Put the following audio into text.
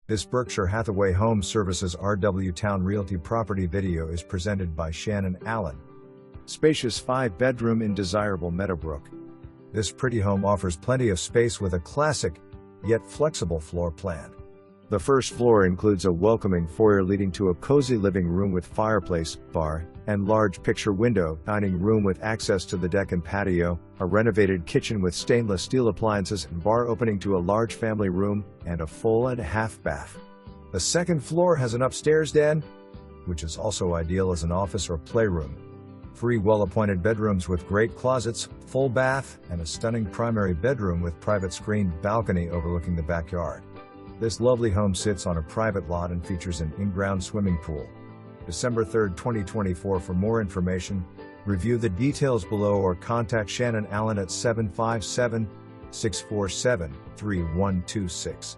This Berkshire Hathaway Home Services RW Towne Realty property video is presented by Shannon Allen. Spacious 5-bedroom in desirable Meadowbrook. This pretty home offers plenty of space with a classic, yet flexible floor plan. The first floor includes a welcoming foyer leading to a cozy living room with fireplace, bar, and large picture window, dining room with access to the deck and patio, a renovated kitchen with stainless steel appliances and bar opening to a large family room, and a full and half bath. The second floor has an upstairs den, which is also ideal as an office or playroom. 3 well-appointed bedrooms with great closets, full bath, and a stunning primary bedroom with private screened balcony overlooking the backyard. This lovely home sits on a private lot and features an in-ground swimming pool. December 3, 2024. For more information, review the details below or contact Shannon Allen at 757-647-3126.